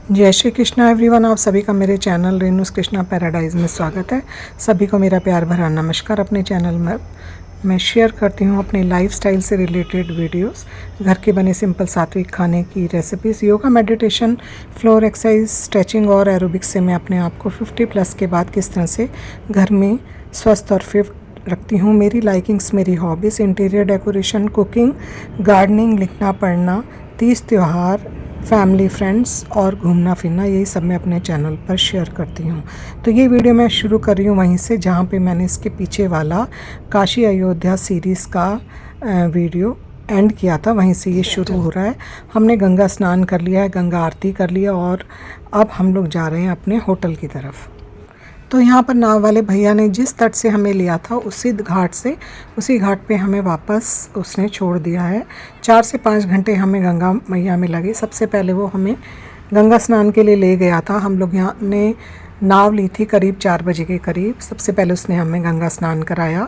जय श्री कृष्णा एवरीवन। आप सभी का मेरे चैनल रेनूस कृष्णा पैराडाइज में स्वागत है। सभी को मेरा प्यार भरा नमस्कार। अपने चैनल में मैं शेयर करती हूँ अपनी लाइफस्टाइल से रिलेटेड वीडियोस, घर के बने सिंपल सात्विक खाने की recipes, yoga, meditation, floor exercise, stretching और एरोबिक्स से मैं अपने आप को 50+ के बाद किस तरह से घर में स्वस्थ और फिट रखती हूँ। मेरी लाइकिंग्स, मेरी hobbies, interior decoration, cooking, gardening, लिखना पढ़ना, तीज त्यौहार, फैमिली फ्रेंड्स और घूमना फिरना, यही सब मैं अपने चैनल पर शेयर करती हूँ। तो ये वीडियो मैं शुरू कर रही हूँ वहीं से जहाँ पे मैंने इसके पीछे वाला काशी अयोध्या सीरीज़ का वीडियो एंड किया था, वहीं से ये शुरू हो रहा है। हमने गंगा स्नान कर लिया है, गंगा आरती कर लिया और अब हम लोग जा रहे हैं अपने होटल की तरफ। तो यहाँ पर नाव वाले भैया ने जिस तट से हमें लिया था उसी घाट पे हमें वापस उसने छोड़ दिया है। 4 से 5 घंटे हमें गंगा मैया में लगे। सबसे पहले वो हमें गंगा स्नान के लिए ले गया था। हम लोग यहाँ ने नाव ली थी करीब 4 बजे के करीब। सबसे पहले उसने हमें गंगा स्नान कराया।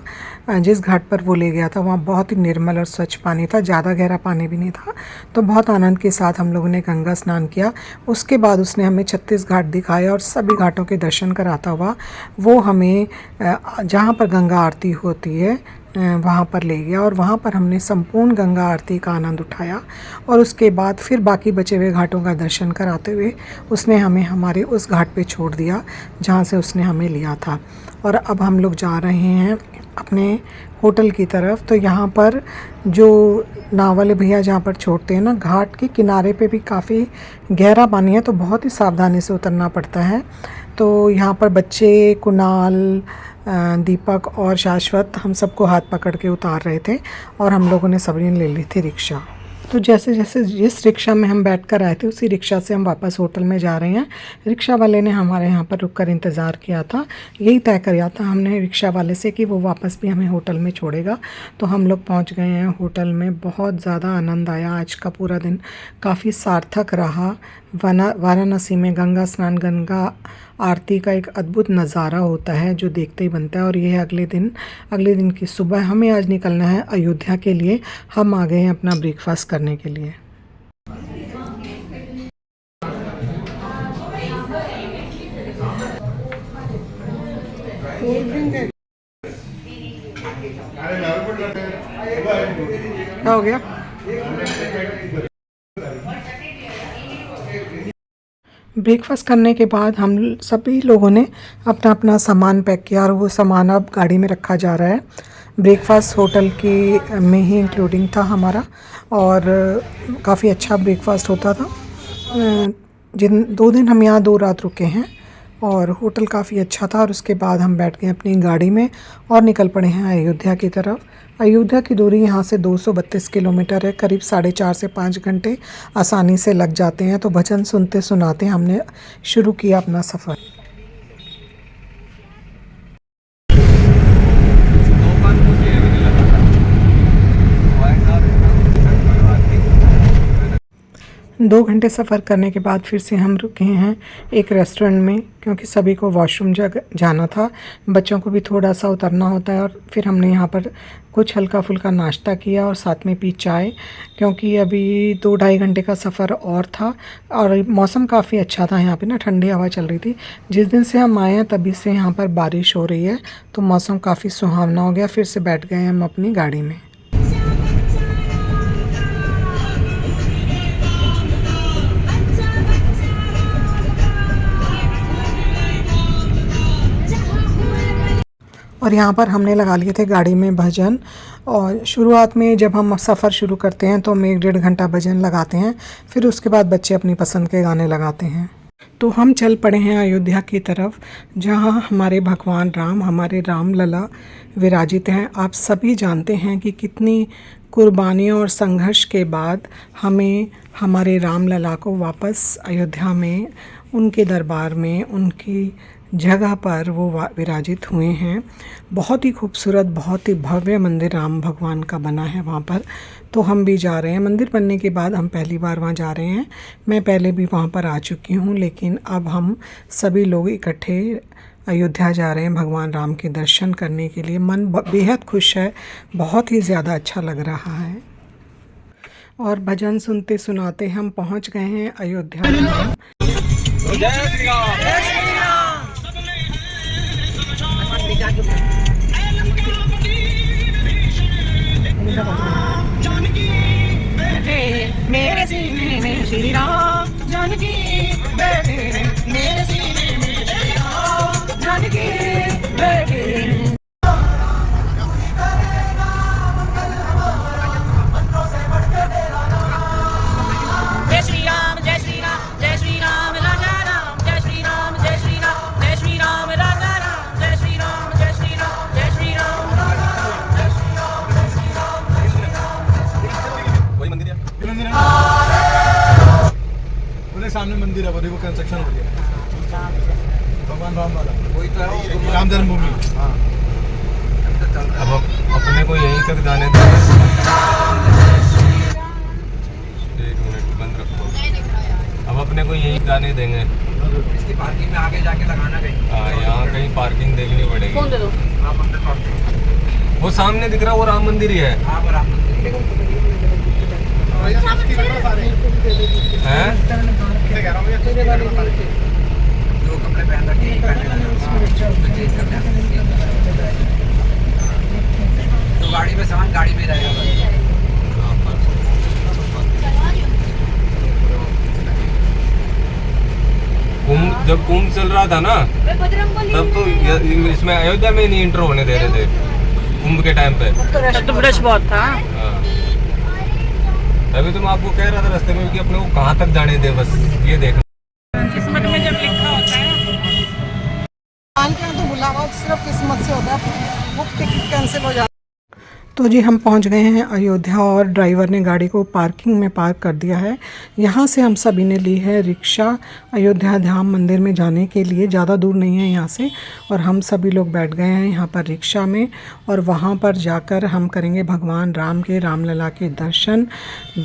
जिस घाट पर वो ले गया था वहाँ बहुत ही निर्मल और स्वच्छ पानी था, ज़्यादा गहरा पानी भी नहीं था। तो बहुत आनंद के साथ हम लोगों ने गंगा स्नान किया। उसके बाद उसने हमें 36 घाट दिखाए और सभी घाटों के दर्शन कराता हुआ वो हमें जहाँ पर गंगा आरती होती है वहाँ पर ले गया और वहाँ पर हमने संपूर्ण गंगा आरती का आनंद उठाया। और उसके बाद फिर बाकी बचे हुए घाटों का दर्शन कराते हुए उसने हमें हमारे उस घाट पे छोड़ दिया जहाँ से उसने हमें लिया था। और अब हम लोग जा रहे हैं अपने होटल की तरफ। तो यहाँ पर जो नाव वाले भैया जहाँ पर छोड़ते हैं ना, घाट के किनारे पे भी काफ़ी गहरा पानी है, तो बहुत ही सावधानी से उतरना पड़ता है। तो यहाँ पर बच्चे कुणाल, दीपक और शाश्वत हम सबको हाथ पकड़ के उतार रहे थे और हम लोगों ने सभी ने ले ली थी रिक्शा। तो जैसे जैसे जिस रिक्शा में हम बैठ कर आए थे उसी रिक्शा से हम वापस होटल में जा रहे हैं। रिक्शा वाले ने हमारे यहाँ पर रुक कर इंतज़ार किया था। यही तय किया था हमने रिक्शा वाले से कि वो वापस भी हमें होटल में छोड़ेगा। तो हम लोग पहुँच गए हैं होटल में। बहुत ज़्यादा आनंद आया। आज का पूरा दिन काफ़ी सार्थक रहा। वाराणसी में गंगा स्नान, गंगा आरती का एक अद्भुत नज़ारा होता है जो देखते ही बनता है। और ये है अगले दिन की सुबह हमें आज निकलना है अयोध्या के लिए। हम आ गए हैं अपना ब्रेकफास्ट करने के लिए। क्या हो गया? ब्रेकफास्ट करने के बाद हम सभी लोगों ने अपना अपना सामान पैक किया और वो सामान अब गाड़ी में रखा जा रहा है। ब्रेकफास्ट होटल की में ही इंक्लूडिंग था हमारा और काफ़ी अच्छा ब्रेकफास्ट होता था। जिन 2 दिन हम यहाँ 2 रात रुके हैं और होटल काफ़ी अच्छा था। और उसके बाद हम बैठ गए अपनी गाड़ी में और निकल पड़े हैं अयोध्या की तरफ। अयोध्या की दूरी यहाँ से 232 किलोमीटर है। करीब 4.5 से 5 घंटे आसानी से लग जाते हैं। तो भजन सुनते सुनाते हमने शुरू किया अपना सफ़र। 2 घंटे सफ़र करने के बाद फिर से हम रुके हैं एक रेस्टोरेंट में, क्योंकि सभी को वॉशरूम जाना था। बच्चों को भी थोड़ा सा उतरना होता है। और फिर हमने यहाँ पर कुछ हल्का फुल्का नाश्ता किया और साथ में पी चाय, क्योंकि अभी 2-2.5 घंटे का सफ़र और था। और मौसम काफ़ी अच्छा था यहाँ पे ना, ठंडी हवा चल रही थी। जिस दिन से हम आए हैं तभी से यहाँ पर बारिश हो रही है, तो मौसम काफ़ी सुहावना हो गया। फिर से बैठ गए हम अपनी गाड़ी में। और यहाँ पर हमने लगा लिए थे गाड़ी में भजन। और शुरुआत में जब हम सफ़र शुरू करते हैं तो हम 1-1.5 घंटा भजन लगाते हैं, फिर उसके बाद बच्चे अपनी पसंद के गाने लगाते हैं। तो हम चल पड़े हैं अयोध्या की तरफ, जहाँ हमारे भगवान राम, हमारे राम लला विराजित हैं। आप सभी जानते हैं कि कितनी कुर्बानियों और संघर्ष के बाद हमें हमारे राम लला को वापस अयोध्या में, उनके दरबार में, उनकी जगह पर वो विराजित हुए हैं। बहुत ही खूबसूरत, बहुत ही भव्य मंदिर राम भगवान का बना है वहाँ पर। तो हम भी जा रहे हैं। मंदिर बनने के बाद हम पहली बार वहाँ जा रहे हैं। मैं पहले भी वहाँ पर आ चुकी हूँ, लेकिन अब हम सभी लोग इकट्ठे अयोध्या जा रहे हैं भगवान राम के दर्शन करने के लिए। मन बेहद खुश है, बहुत ही ज़्यादा अच्छा लग रहा है। और भजन सुनते सुनाते हम पहुंच गए हैं अयोध्या धाम। जय श्री राम। जय श्री राम। मेरे सीने में श्री राम जानकी बैठे, मेरे सीने में श्री राम जानकी बैठे। जय श्री राम, जय श्री राम, जय श्री राम राजा राम, जय श्री राम, जय श्री राम, जय श्री राम राजा राम, जय श्री राम, जय श्री राम, जय श्री राम राजा राम, जय श्री राम, जय श्री राम, जय श्री राम। वही मंदिर है, बोले सामने मंदिर है, वो देखो कंस्ट्रक्शन हो गया, भगवान राम वाला वही तो है, राम जन्मभूमि। अब अपने को यहीं तक जाने दो। एक मिनट बंद रखो। अब अपने को यहीं जाने देंगे। इसकी पार्किंग में आगे जाके लगाना कहीं। हाँ, यहाँ कहीं पार्किंग देखनी पड़ेगी। कौन दे दो? राम मंदिर पार्किंग। वो सामने दिख रहा है, वो राम मंदिर ही है। हाँ, वो राम मंदिर हैं? जो कपड़े पहन रखे हैं चेंज करना है। तो गाड़ी में सामान गाड़ी में रहेगा। कुंभ, जब कुंभ चल रहा था ना, तब तो इसमें अयोध्या में नहीं इंटर होने दे रहे थे कुंभ के टाइम पे। तो रश बहुत था। हाँ। अभी तो मैं आपको कह रहा था रास्ते में कि अपने को कहाँ तक जाने दे, बस ये देखना। किस्मत में जब लिखा होता है ना, तो बुलावा सिर्फ किस्मत से होता है, वो टिकट कैंसिल हो जाता है। तो जी हम पहुंच गए हैं अयोध्या और ड्राइवर ने गाड़ी को पार्किंग में पार्क कर दिया है। यहाँ से हम सभी ने ली है रिक्शा अयोध्या धाम मंदिर में जाने के लिए। ज़्यादा दूर नहीं है यहाँ से, और हम सभी लोग बैठ गए हैं यहाँ पर रिक्शा में, और वहाँ पर जाकर हम करेंगे भगवान राम के, रामलला के दर्शन।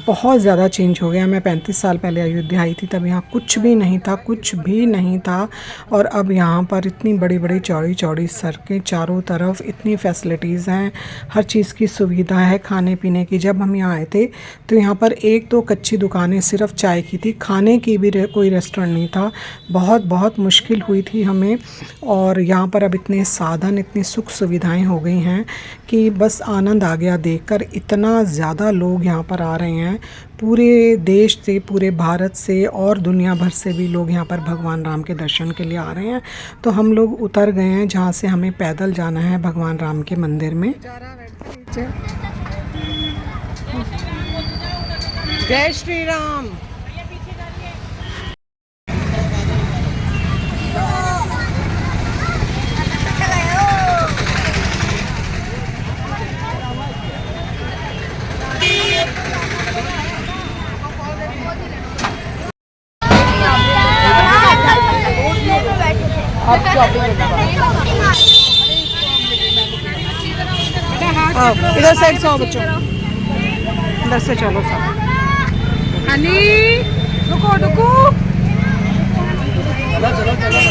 बहुत ज़्यादा चेंज हो गया। मैं 35 साल पहले अयोध्या आई थी, तब यहाँ कुछ भी नहीं था, कुछ भी नहीं था, और अब यहाँ पर इतनी बड़ी बड़ी चौड़ी चौड़ी सड़कें, चारों तरफ इतनी फैसिलिटीज़ हैं, हर चीज़ की सुविधा है खाने पीने की। जब हम यहाँ आए थे तो यहाँ पर एक दो कच्ची दुकानें सिर्फ चाय की थी, खाने की भी कोई रेस्टोरेंट नहीं था। बहुत मुश्किल हुई थी हमें। और यहाँ पर अब इतने साधन, इतनी सुख सुविधाएं हो गई हैं कि बस आनंद आ गया देखकर। इतना ज़्यादा लोग यहाँ पर आ रहे हैं, पूरे देश से, पूरे भारत से और दुनिया भर से भी लोग यहाँ पर भगवान राम के दर्शन के लिए आ रहे हैं। तो हम लोग उतर गए हैं जहाँ से हमें पैदल जाना है भगवान राम के मंदिर में। जय श्री राम। इधर साइड से आओ बच्चों, इधर से चलो सब। हनी रुको रुको, चलो चलो चलो।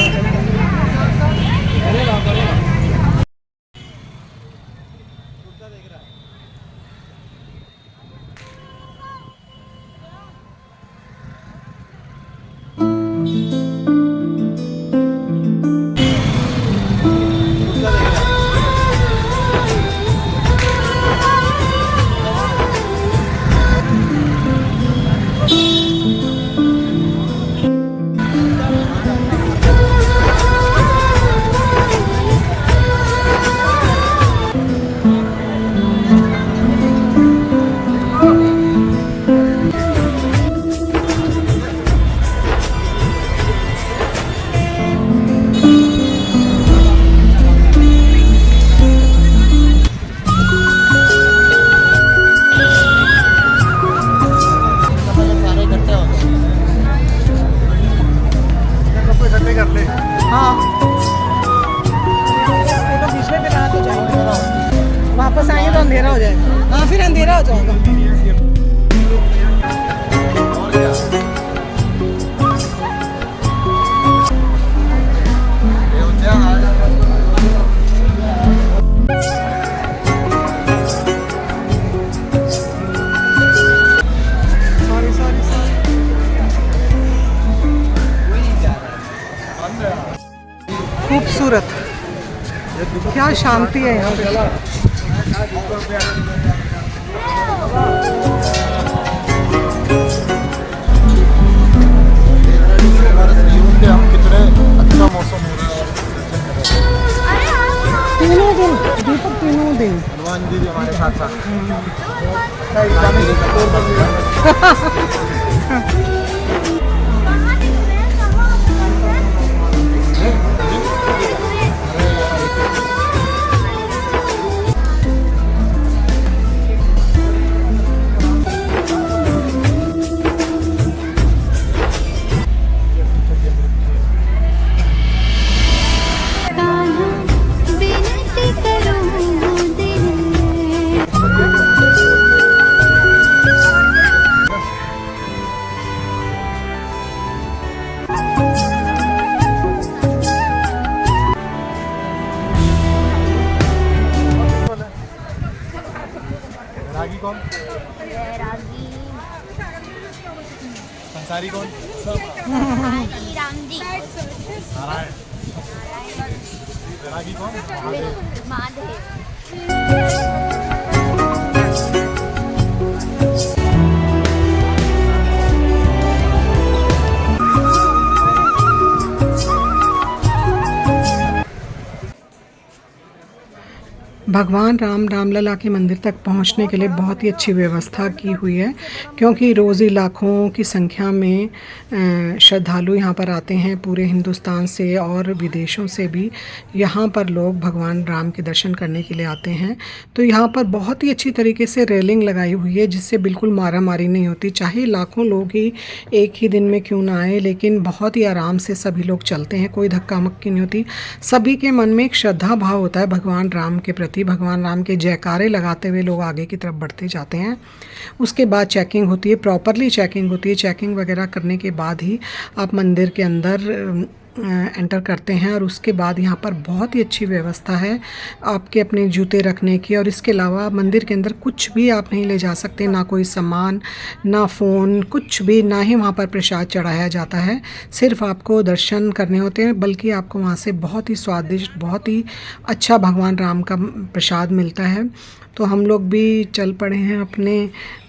वापस आएंगे तो अंधेरा हो जाएगा। हाँ फिर अंधेरा हो जाएगा। खूबसूरत, क्या शांति है यहाँ पे। कितने अच्छा मौसम हो रहा है। तीनों दिन दीपक, तीनों दिन हनुमान जी भी हमारे साथ साथ। रागी कौन? रागी संसारी कौन? राम जी। नारायण। रागी कौन? महादेव। भगवान राम रामलला के मंदिर तक पहुंचने के लिए बहुत ही अच्छी व्यवस्था की हुई है, क्योंकि रोज़ ही लाखों की संख्या में श्रद्धालु यहाँ पर आते हैं। पूरे हिंदुस्तान से और विदेशों से भी यहाँ पर लोग भगवान राम के दर्शन करने के लिए आते हैं। तो यहाँ पर बहुत ही अच्छी तरीके से रेलिंग लगाई हुई है, जिससे बिल्कुल मारामारी नहीं होती। चाहे लाखों लोग ही एक ही दिन में क्यों ना आए, लेकिन बहुत ही आराम से सभी लोग चलते हैं, कोई धक्का मुक्की नहीं होती। सभी के मन में एक श्रद्धा भाव होता है भगवान राम के प्रति। भगवान राम के जयकारे लगाते हुए लोग आगे की तरफ बढ़ते जाते हैं। उसके बाद चेकिंग होती है, प्रॉपरली चेकिंग होती है। चेकिंग वगैरह करने के बाद ही आप मंदिर के अंदर एंटर करते हैं। और उसके बाद यहाँ पर बहुत ही अच्छी व्यवस्था है आपके अपने जूते रखने की। और इसके अलावा मंदिर के अंदर कुछ भी आप नहीं ले जा सकते, ना कोई सामान, ना फ़ोन, कुछ भी, ना ही वहाँ पर प्रसाद चढ़ाया जाता है। सिर्फ आपको दर्शन करने होते हैं, बल्कि आपको वहाँ से बहुत ही स्वादिष्ट, बहुत ही अच्छा भगवान राम का प्रसाद मिलता है। तो हम लोग भी चल पड़े हैं अपने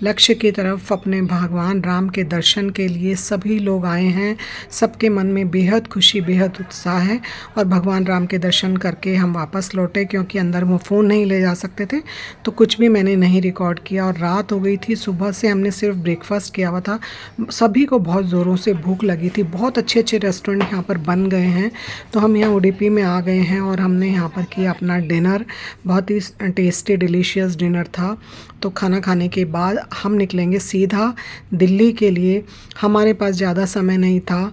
लक्ष्य की तरफ, अपने भगवान राम के दर्शन के लिए। सभी लोग आए हैं, सबके मन में बेहद खुशी, बेहद उत्साह है। और भगवान राम के दर्शन करके हम वापस लौटे, क्योंकि अंदर वो फ़ोन नहीं ले जा सकते थे, तो कुछ भी मैंने नहीं रिकॉर्ड किया। और रात हो गई थी, सुबह से हमने सिर्फ ब्रेकफास्ट किया हुआ था। सभी को बहुत ज़ोरों से भूख लगी थी। बहुत अच्छे अच्छे रेस्टोरेंट यहाँ पर बन गए हैं, तो हम यहाँ उडुपी में आ गए हैं और हमने यहाँ पर किया अपना डिनर। बहुत ही टेस्टी डिलीशियस डिनर था। तो खाना खाने के बाद हम निकलेंगे सीधा दिल्ली के लिए। हमारे पास ज़्यादा समय नहीं था।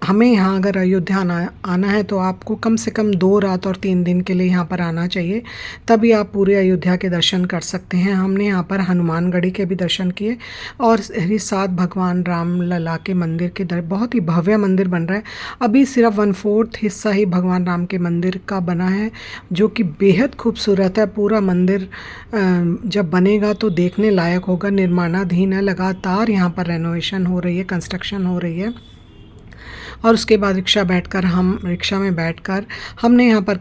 हमें यहाँ अगर अयोध्या आना है तो आपको कम से कम 2 रात और 3 दिन के लिए यहाँ पर आना चाहिए, तभी आप पूरे अयोध्या के दर्शन कर सकते हैं। हमने यहाँ पर हनुमानगढ़ी के भी दर्शन किए और साथ भगवान राम लला के मंदिर के बहुत ही भव्य मंदिर बन रहा है। अभी सिर्फ 1/4 हिस्सा ही भगवान राम के मंदिर का बना है, जो कि बेहद खूबसूरत है। पूरा मंदिर जब बनेगा तो देखने लायक होगा। निर्माणाधीन है, लगातार यहाँ पर रेनोवेशन हो रही है, कंस्ट्रक्शन हो रही है। और उसके बाद रिक्शा में बैठकर हमने यहाँ पर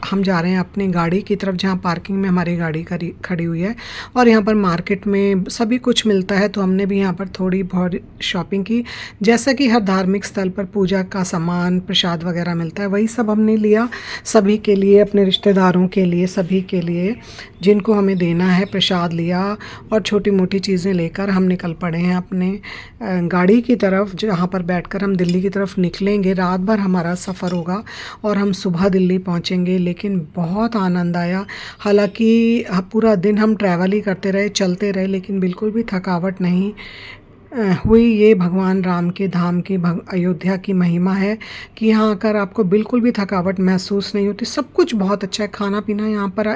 हम जा रहे हैं अपनी गाड़ी की तरफ, जहाँ पार्किंग में हमारी गाड़ी खड़ी हुई है। और यहाँ पर मार्केट में सभी कुछ मिलता है, तो हमने भी यहाँ पर थोड़ी बहुत शॉपिंग की। जैसा कि हर धार्मिक स्थल पर पूजा का सामान, प्रसाद वगैरह मिलता है, वही सब हमने लिया सभी के लिए, अपने रिश्तेदारों के लिए, सभी के लिए जिनको हमें देना है प्रसाद लिया। और छोटी मोटी चीज़ें लेकर हम निकल पड़े हैं अपने गाड़ी की तरफ, जहाँ पर बैठकर हम दिल्ली की तरफ निकलेंगे। रात भर हमारा सफ़र होगा और हम सुबह दिल्ली पहुँचेंगे। लेकिन बहुत आनंद आया। हालांकि पूरा दिन हम ट्रैवल ही करते रहे, चलते रहे, लेकिन बिल्कुल भी थकावट नहीं हुई। ये भगवान राम के धाम की, अयोध्या की महिमा है कि यहाँ आकर आपको बिल्कुल भी थकावट महसूस नहीं होती। सब कुछ बहुत अच्छा है। खाना पीना यहाँ पर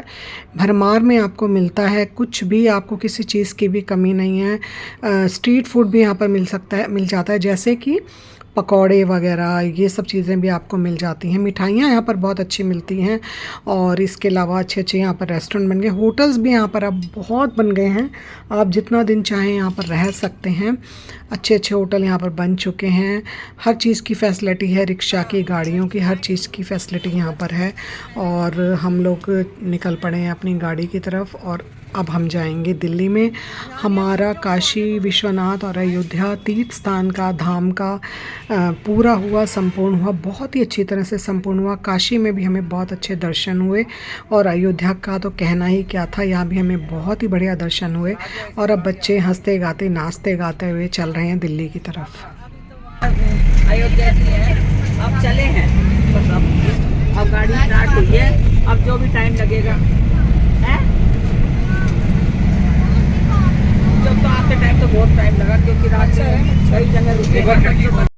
भरमार में आपको मिलता है, कुछ भी आपको किसी चीज़ की भी कमी नहीं है। स्ट्रीट फूड भी यहाँ पर मिल जाता है, जैसे कि पकौड़े वगैरह ये सब चीज़ें भी आपको मिल जाती हैं। मिठाइयाँ यहाँ पर बहुत अच्छी मिलती हैं और इसके अलावा अच्छे अच्छे यहाँ पर रेस्टोरेंट बन गए, होटल्स भी यहाँ पर अब बहुत बन गए हैं। आप जितना दिन चाहें यहाँ पर रह सकते हैं। अच्छे अच्छे होटल यहाँ पर बन चुके हैं, हर चीज़ की फैसिलिटी है, रिक्शा की, गाड़ियों की, हर चीज़ की फैसिलिटी यहाँ पर है। और हम लोग निकल पड़े हैं अपनी गाड़ी की तरफ और अब हम जाएंगे दिल्ली में। हमारा काशी विश्वनाथ और अयोध्या तीर्थ स्थान का, धाम का पूरा हुआ, संपूर्ण हुआ, बहुत ही अच्छी तरह से संपूर्ण हुआ। काशी में भी हमें बहुत अच्छे दर्शन हुए और अयोध्या का तो कहना ही क्या था, यहाँ भी हमें बहुत ही बढ़िया दर्शन हुए। और अब बच्चे हंसते गाते नाचते गाते हुए चल रहे हैं दिल्ली की तरफ। अयोध्या की है, अब चले हैं बस। अब गाड़ी स्टार्ट हुई है, अब जो भी टाइम लगेगा है। जब तो आते टाइम तो बहुत टाइम लगा क्योंकि रात से कई जगह रुके।